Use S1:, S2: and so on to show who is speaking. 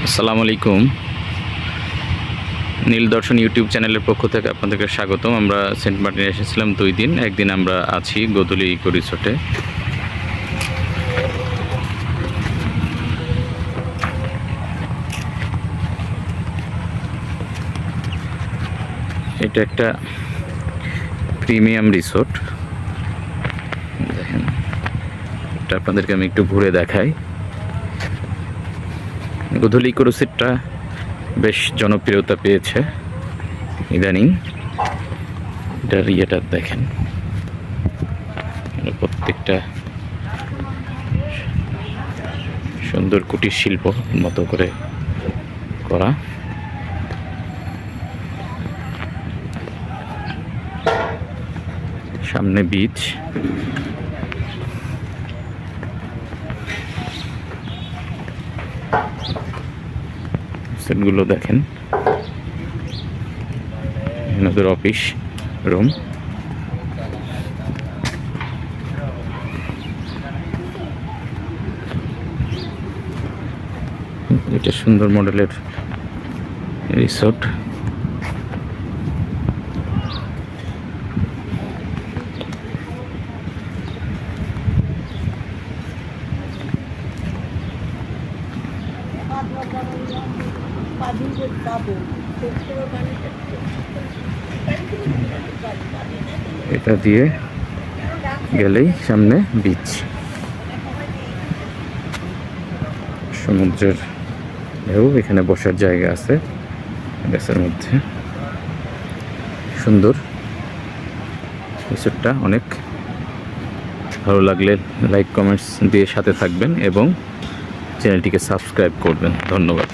S1: আসসালামু আলাইকুম। নীল দর্শন ইউটিউব চ্যানেলের পক্ষ থেকে আপনাদেরকে স্বাগতম। আমরা সেন্ট মার্টিনে এসেছিলাম 2 দিন। একদিন আমরা আছি গোধূলি ইকো রিসোর্টে। এটা একটা প্রিমিয়াম রিসোর্ট। দেখেন, এটা আপনাদেরকে আমি একটু ঘুরে দেখাই। গোধূলি ইকো রিসোর্টটা বেশ জনপ্রিয়তা পেয়েছে ইদানিং। এটার ইয়েটা দেখেন, প্রত্যেকটা সুন্দর কুটির শিল্প মতো করে করা। সামনে বিচ, সেটগুলো দেখেন, এনাদের অফিস রুম। এটা সুন্দর মডেলের রিসোর্ট। এটা দিয়ে গেলেই সামনে বিচ, সমুদ্রের ঢেউ। এখানে বসার জায়গা আছে গাছের মধ্যে। সুন্দর রিসোর্টটা। অনেক ভালো লাগলে লাইক কমেন্টস দিয়ে সাথে থাকবেন এবং চ্যানেলটিকে সাবস্ক্রাইব করবেন। ধন্যবাদ।